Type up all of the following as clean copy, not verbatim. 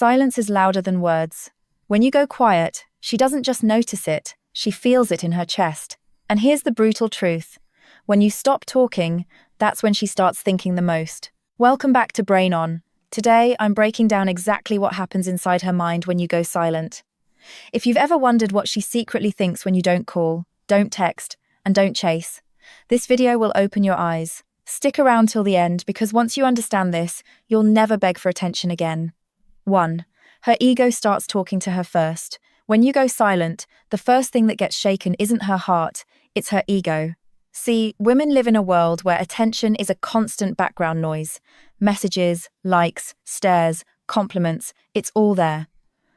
Silence is louder than words. When you go quiet, she doesn't just notice it, she feels it in her chest. And here's the brutal truth. When you stop talking, that's when she starts thinking the most. Welcome back to Brain On. Today, I'm breaking down exactly what happens inside her mind when you go silent. If you've ever wondered what she secretly thinks when you don't call, don't text, and don't chase, this video will open your eyes. Stick around till the end because once you understand this, you'll never beg for attention again. 1. Her ego starts talking to her first. When you go silent, the first thing that gets shaken isn't her heart, it's her ego. See, women live in a world where attention is a constant background noise. Messages, likes, stares, compliments, it's all there.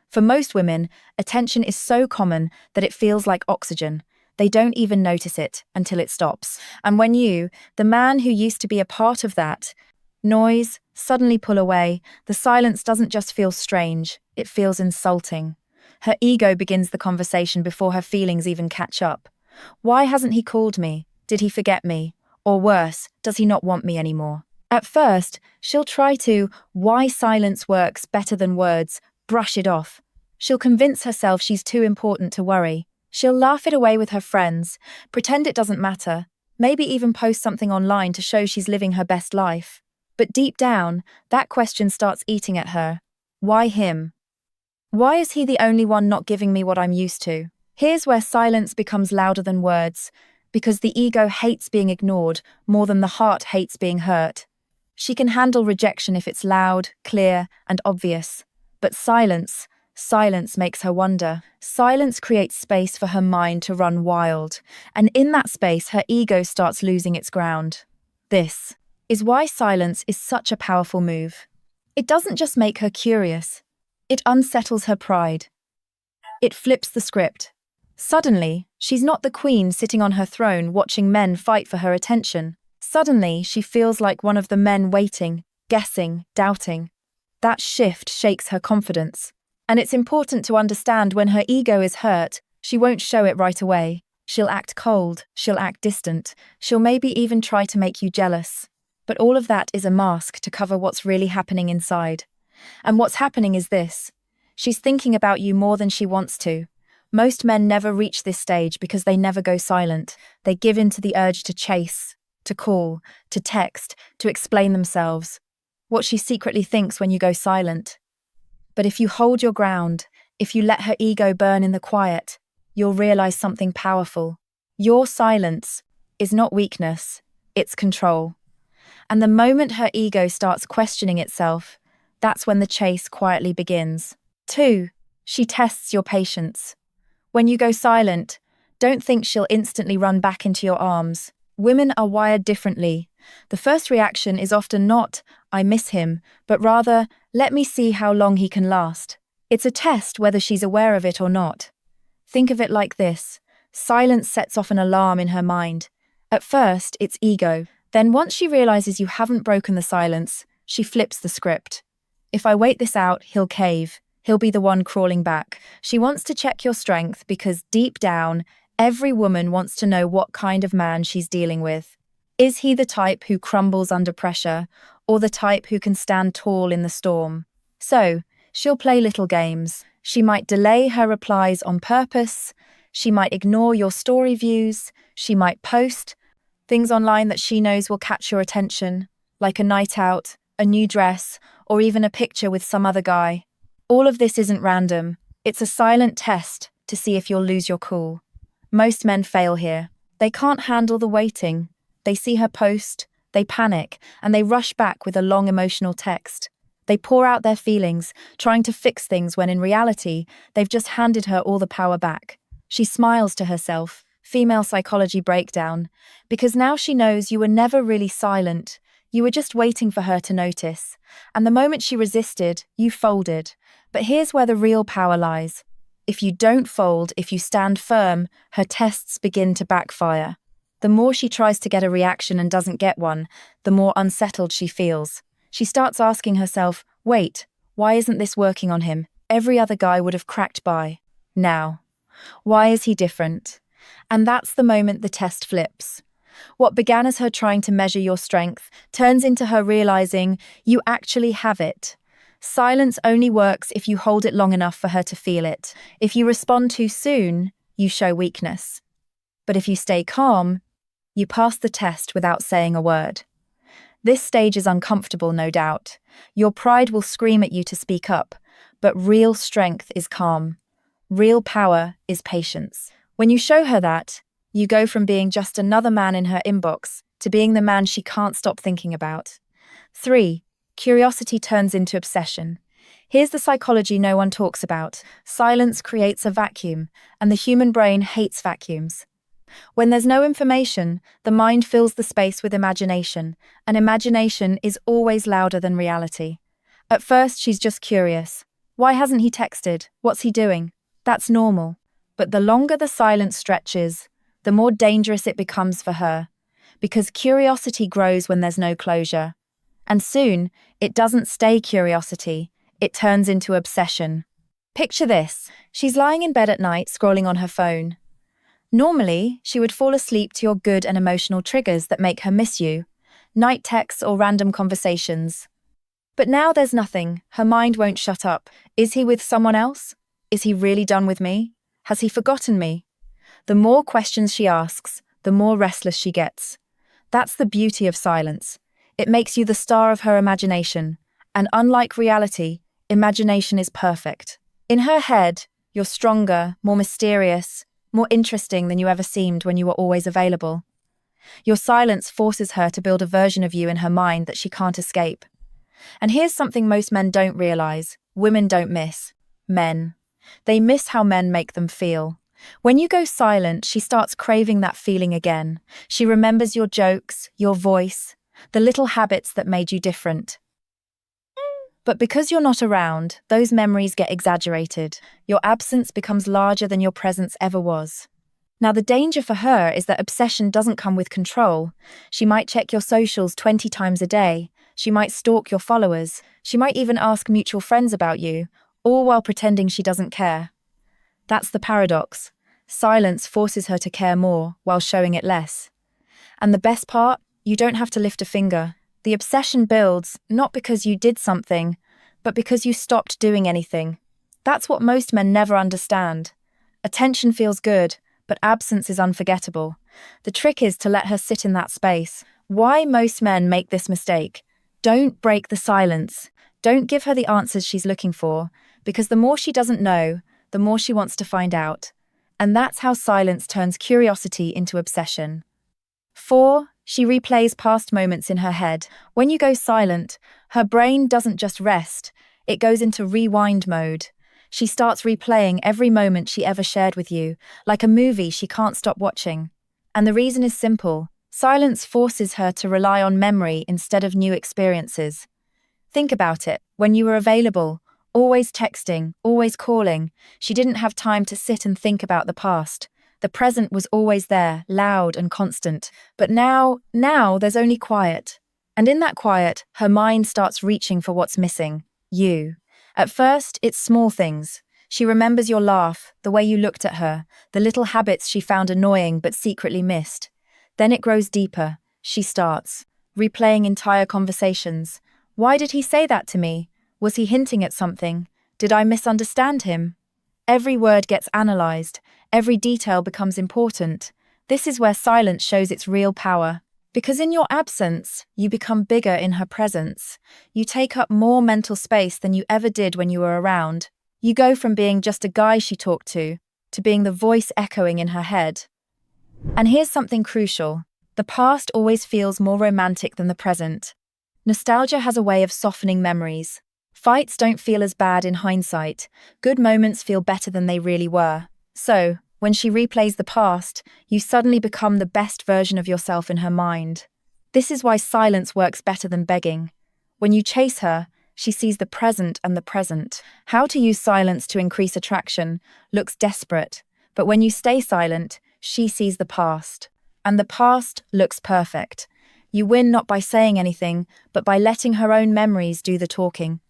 For most women, attention is so common that it feels like oxygen. They don't even notice it until it stops. And when you, the man who used to be a part of that noise, suddenly pull away, the silence doesn't just feel strange, it feels insulting. Her ego begins the conversation before her feelings even catch up. Why hasn't he called me? Did he forget me? Or worse, does he not want me anymore? At first, she'll try to, why silence works better than words, brush it off. She'll convince herself she's too important to worry. She'll laugh it away with her friends, pretend it doesn't matter, maybe even post something online to show she's living her best life. But deep down, that question starts eating at her. Why him? Why is he the only one not giving me what I'm used to? Here's where silence becomes louder than words, because the ego hates being ignored more than the heart hates being hurt. She can handle rejection if it's loud, clear, and obvious. But silence makes her wonder. Silence creates space for her mind to run wild, and in that space her ego starts losing its ground. This is why silence is such a powerful move. It doesn't just make her curious, it unsettles her pride. It flips the script. Suddenly, she's not the queen sitting on her throne watching men fight for her attention. Suddenly, she feels like one of the men waiting, guessing, doubting. That shift shakes her confidence. And it's important to understand when her ego is hurt, she won't show it right away. She'll act cold, she'll act distant, she'll maybe even try to make you jealous. But all of that is a mask to cover what's really happening inside. And what's happening is this. She's thinking about you more than she wants to. Most men never reach this stage because they never go silent. They give in to the urge to chase, to call, to text, to explain themselves. What she secretly thinks when you go silent. But if you hold your ground, if you let her ego burn in the quiet, you'll realize something powerful. Your silence is not weakness, it's control. And the moment her ego starts questioning itself, that's when the chase quietly begins. 2. She tests your patience. When you go silent, don't think she'll instantly run back into your arms. Women are wired differently. The first reaction is often not, I miss him, but rather, let me see how long he can last. It's a test whether she's aware of it or not. Think of it like this. Silence sets off an alarm in her mind. At first, it's ego. Then once she realizes you haven't broken the silence, she flips the script. If I wait this out, he'll cave. He'll be the one crawling back. She wants to check your strength because deep down, every woman wants to know what kind of man she's dealing with. Is he the type who crumbles under pressure, or the type who can stand tall in the storm? So, she'll play little games. She might delay her replies on purpose. She might ignore your story views. She might post things online that she knows will catch your attention, like a night out, a new dress, or even a picture with some other guy. All of this isn't random. It's a silent test to see if you'll lose your cool. Most men fail here. They can't handle the waiting. They see her post, they panic, and they rush back with a long emotional text. They pour out their feelings, trying to fix things when in reality, they've just handed her all the power back. She smiles to herself, female psychology breakdown, because now she knows you were never really silent. You were just waiting for her to notice. And the moment she resisted, you folded. But here's where the real power lies. If you don't fold, if you stand firm, her tests begin to backfire. The more she tries to get a reaction and doesn't get one, the more unsettled she feels. She starts asking herself, wait, why isn't this working on him? Every other guy would have cracked by. Now, why is he different? And that's the moment the test flips. What began as her trying to measure your strength turns into her realizing you actually have it. Silence only works if you hold it long enough for her to feel it. If you respond too soon, you show weakness. But if you stay calm, you pass the test without saying a word. This stage is uncomfortable, no doubt. Your pride will scream at you to speak up, but real strength is calm. Real power is patience. When you show her that, you go from being just another man in her inbox to being the man she can't stop thinking about. 3. Curiosity turns into obsession. Here's the psychology no one talks about. Silence creates a vacuum, and the human brain hates vacuums. When there's no information, the mind fills the space with imagination, and imagination is always louder than reality. At first, she's just curious. Why hasn't he texted? What's he doing? That's normal. But the longer the silence stretches, the more dangerous it becomes for her, because curiosity grows when there's no closure. And soon, it doesn't stay curiosity, it turns into obsession. Picture this. She's lying in bed at night, scrolling on her phone. Normally, she would fall asleep to your good and emotional triggers that make her miss you, night texts or random conversations. But now there's nothing. Her mind won't shut up. Is he with someone else? Is he really done with me? Has he forgotten me? The more questions she asks, the more restless she gets. That's the beauty of silence. It makes you the star of her imagination, and unlike reality, imagination is perfect. In her head, you're stronger, more mysterious, more interesting than you ever seemed when you were always available. Your silence forces her to build a version of you in her mind that she can't escape. And here's something most men don't realize, women don't miss. Men. They miss how men make them feel. When you go silent, she starts craving that feeling again. She remembers your jokes, your voice, the little habits that made you different. But because you're not around, those memories get exaggerated. Your absence becomes larger than your presence ever was. Now, the danger for her is that obsession doesn't come with control. She might check your socials 20 times a day. She might stalk your followers. She might even ask mutual friends about you, all while pretending she doesn't care. That's the paradox. Silence forces her to care more while showing it less. And the best part? You don't have to lift a finger. The obsession builds, not because you did something, but because you stopped doing anything. That's what most men never understand. Attention feels good, but absence is unforgettable. The trick is to let her sit in that space. Why most men make this mistake? Don't break the silence. Don't give her the answers she's looking for, because the more she doesn't know, the more she wants to find out. And that's how silence turns curiosity into obsession. 4. She replays past moments in her head. When you go silent, her brain doesn't just rest, it goes into rewind mode. She starts replaying every moment she ever shared with you, like a movie she can't stop watching. And the reason is simple. Silence forces her to rely on memory instead of new experiences. Think about it. When you were available, always texting, always calling, she didn't have time to sit and think about the past. The present was always there, loud and constant. But now there's only quiet. And in that quiet, her mind starts reaching for what's missing. You. At first, it's small things. She remembers your laugh, the way you looked at her, the little habits she found annoying but secretly missed. Then it grows deeper. She starts replaying entire conversations. Why did he say that to me? Was he hinting at something? Did I misunderstand him? Every word gets analyzed. Every detail becomes important. This is where silence shows its real power. Because in your absence, you become bigger in her presence. You take up more mental space than you ever did when you were around. You go from being just a guy she talked to being the voice echoing in her head. And here's something crucial. The past always feels more romantic than the present. Nostalgia has a way of softening memories. Fights don't feel as bad in hindsight. Good moments feel better than they really were. So, when she replays the past, you suddenly become the best version of yourself in her mind. This is why silence works better than begging. When you chase her, she sees the present and the present. How to use silence to increase attraction looks desperate, but when you stay silent, she sees the past. And the past looks perfect. You win not by saying anything, but by letting her own memories do the talking.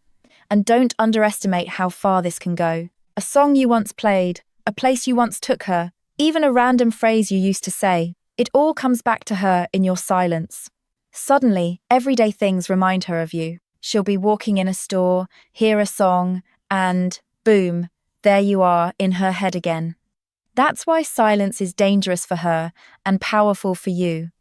And don't underestimate how far this can go. A song you once played, a place you once took her, even a random phrase you used to say, it all comes back to her in your silence. Suddenly, everyday things remind her of you. She'll be walking in a store, hear a song, and boom, there you are in her head again. That's why silence is dangerous for her and powerful for you.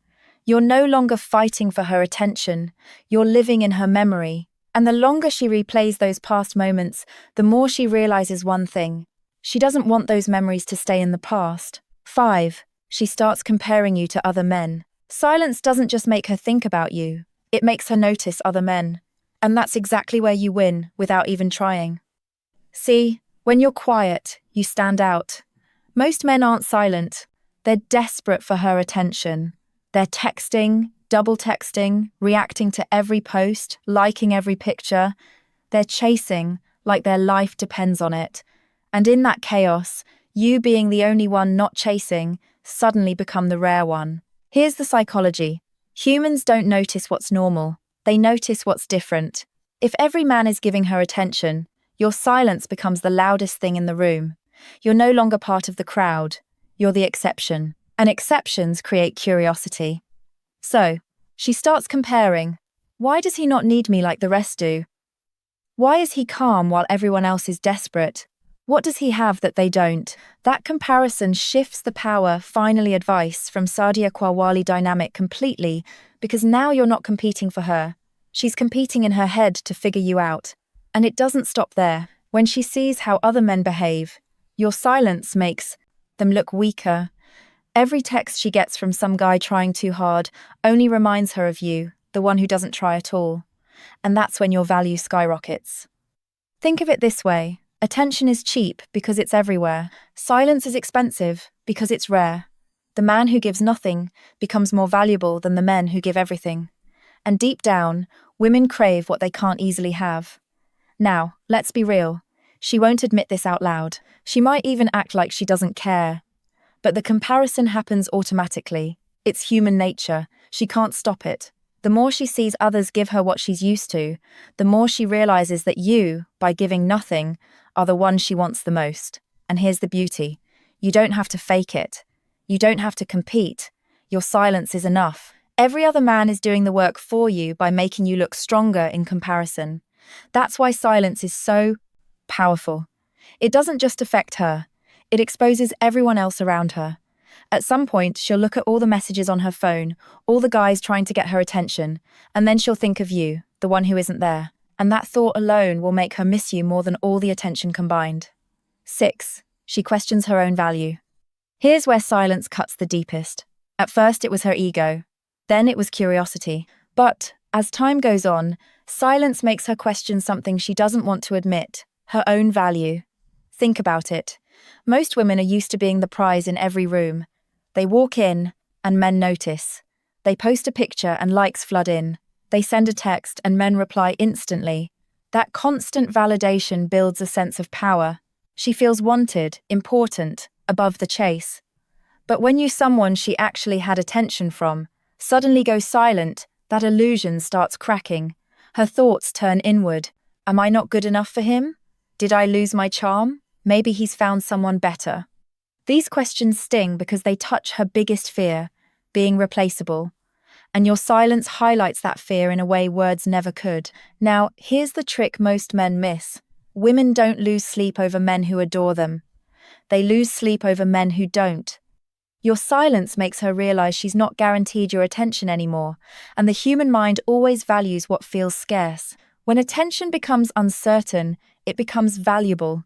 You're no longer fighting for her attention, you're living in her memory. And the longer she replays those past moments, the more she realizes one thing. She doesn't want those memories to stay in the past. 5. She starts comparing you to other men. Silence doesn't just make her think about you, it makes her notice other men. And that's exactly where you win, without even trying. See, when you're quiet, you stand out. Most men aren't silent. They're desperate for her attention. They're texting, double texting, reacting to every post, liking every picture. They're chasing, like their life depends on it. And in that chaos, you being the only one not chasing, suddenly become the rare one. Here's the psychology. Humans don't notice what's normal. They notice what's different. If every man is giving her attention, your silence becomes the loudest thing in the room. You're no longer part of the crowd. You're the exception. And exceptions create curiosity. So, she starts comparing. Why does he not need me like the rest do? Why is he calm while everyone else is desperate? What does he have that they don't? That comparison shifts the power, finally advice, from Sadia Kwawali dynamic completely, because now you're not competing for her. She's competing in her head to figure you out. And it doesn't stop there. When she sees how other men behave, your silence makes them look weaker. Every text she gets from some guy trying too hard only reminds her of you, the one who doesn't try at all. And that's when your value skyrockets. Think of it this way. Attention is cheap because it's everywhere. Silence is expensive because it's rare. The man who gives nothing becomes more valuable than the men who give everything. And deep down, women crave what they can't easily have. Now, let's be real. She won't admit this out loud. She might even act like she doesn't care. But the comparison happens automatically. It's human nature. She can't stop it. The more she sees others give her what she's used to, the more she realizes that you, by giving nothing, are the one she wants the most. And here's the beauty. You don't have to fake it. You don't have to compete. Your silence is enough. Every other man is doing the work for you by making you look stronger in comparison. That's why silence is so powerful. It doesn't just affect her. It exposes everyone else around her. At some point, she'll look at all the messages on her phone, all the guys trying to get her attention, and then she'll think of you, the one who isn't there. And that thought alone will make her miss you more than all the attention combined. 6. She questions her own value. Here's where silence cuts the deepest. At first, it was her ego. Then it was curiosity. But, as time goes on, silence makes her question something she doesn't want to admit, her own value. Think about it. Most women are used to being the prize in every room. They walk in, and men notice. They post a picture and likes flood in. They send a text and men reply instantly. That constant validation builds a sense of power. She feels wanted, important, above the chase. But when someone she actually had attention from suddenly goes silent, that illusion starts cracking. Her thoughts turn inward. Am I not good enough for him? Did I lose my charm? Maybe he's found someone better. These questions sting because they touch her biggest fear, being replaceable. And your silence highlights that fear in a way words never could. Now, here's the trick most men miss. Women don't lose sleep over men who adore them. They lose sleep over men who don't. Your silence makes her realize she's not guaranteed your attention anymore, and the human mind always values what feels scarce. When attention becomes uncertain, it becomes valuable.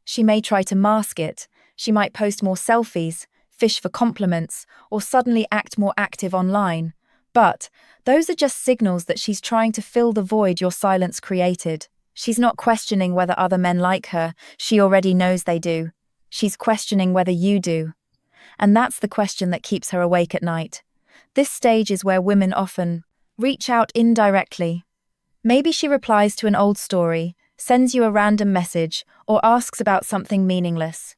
She may try to mask it. She might post more selfies, fish for compliments, or suddenly act more active online. But those are just signals that she's trying to fill the void your silence created. She's not questioning whether other men like her. She already knows they do. She's questioning whether you do. And that's the question that keeps her awake at night. This stage is where women often reach out indirectly. Maybe she replies to an old story, sends you a random message, or asks about something meaningless.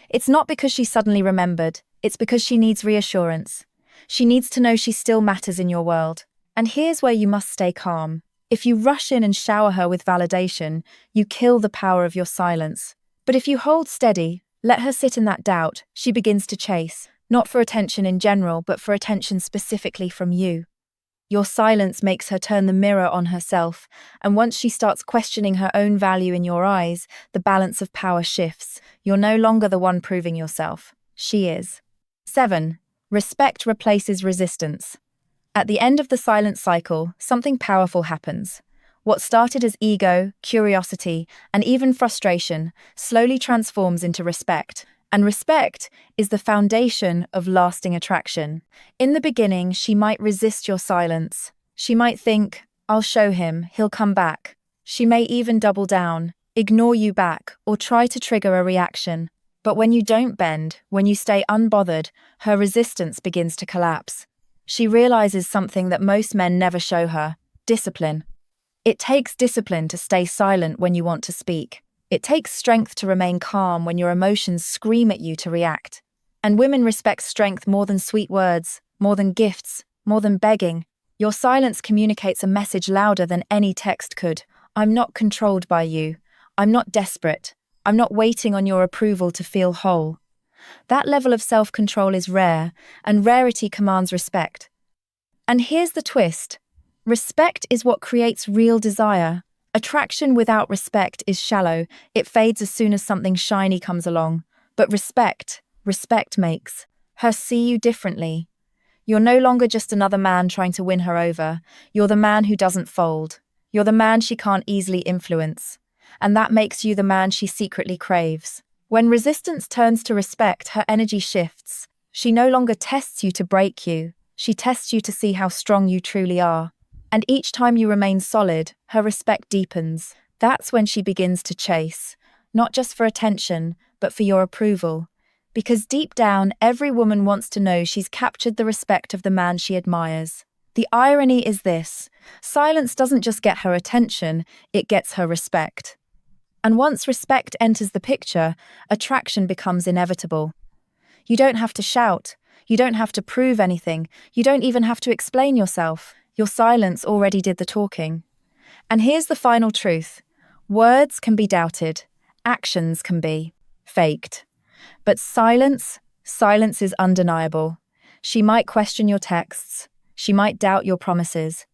It's not because she suddenly remembered, it's because she needs reassurance. She needs to know she still matters in your world. And here's where you must stay calm. If you rush in and shower her with validation, you kill the power of your silence. But if you hold steady, let her sit in that doubt, she begins to chase, not for attention in general, but for attention specifically from you. Your silence makes her turn the mirror on herself, and once she starts questioning her own value in your eyes, the balance of power shifts. You're no longer the one proving yourself. She is. 7. Respect replaces resistance. At the end of the silence cycle, something powerful happens. What started as ego, curiosity, and even frustration slowly transforms into respect. And respect is the foundation of lasting attraction. In the beginning, she might resist your silence. She might think, "I'll show him, he'll come back." She may even double down, ignore you back, or try to trigger a reaction. But when you don't bend, when you stay unbothered, her resistance begins to collapse. She realizes something that most men never show her: discipline. It takes discipline to stay silent when you want to speak. It takes strength to remain calm when your emotions scream at you to react. And women respect strength more than sweet words, more than gifts, more than begging. Your silence communicates a message louder than any text could. I'm not controlled by you. I'm not desperate. I'm not waiting on your approval to feel whole. That level of self-control is rare, and rarity commands respect. And here's the twist. Respect is what creates real desire. Attraction without respect is shallow. It fades as soon as something shiny comes along. But respect makes her see you differently. You're no longer just another man trying to win her over. You're the man who doesn't fold. You're the man she can't easily influence. And that makes you the man she secretly craves. When resistance turns to respect, her energy shifts. She no longer tests you to break you. She tests you to see how strong you truly are. And each time you remain solid, her respect deepens. That's when she begins to chase, not just for attention, but for your approval. Because deep down, every woman wants to know she's captured the respect of the man she admires. The irony is this: silence doesn't just get her attention, it gets her respect. And once respect enters the picture, attraction becomes inevitable. You don't have to shout. You don't have to prove anything. You don't even have to explain yourself. Your silence already did the talking. And here's the final truth. Words can be doubted. Actions can be faked. But silence is undeniable. She might question your texts. She might doubt your promises.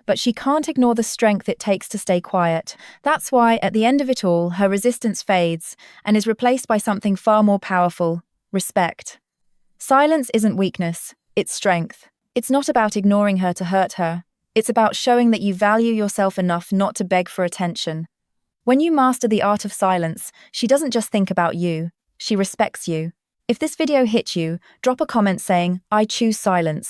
But she can't ignore the strength it takes to stay quiet. That's why, at the end of it all, her resistance fades and is replaced by something far more powerful: respect. Silence isn't weakness, it's strength. It's not about ignoring her to hurt her. It's about showing that you value yourself enough not to beg for attention. When you master the art of silence, she doesn't just think about you, she respects you. If this video hit you, drop a comment saying, "I choose silence."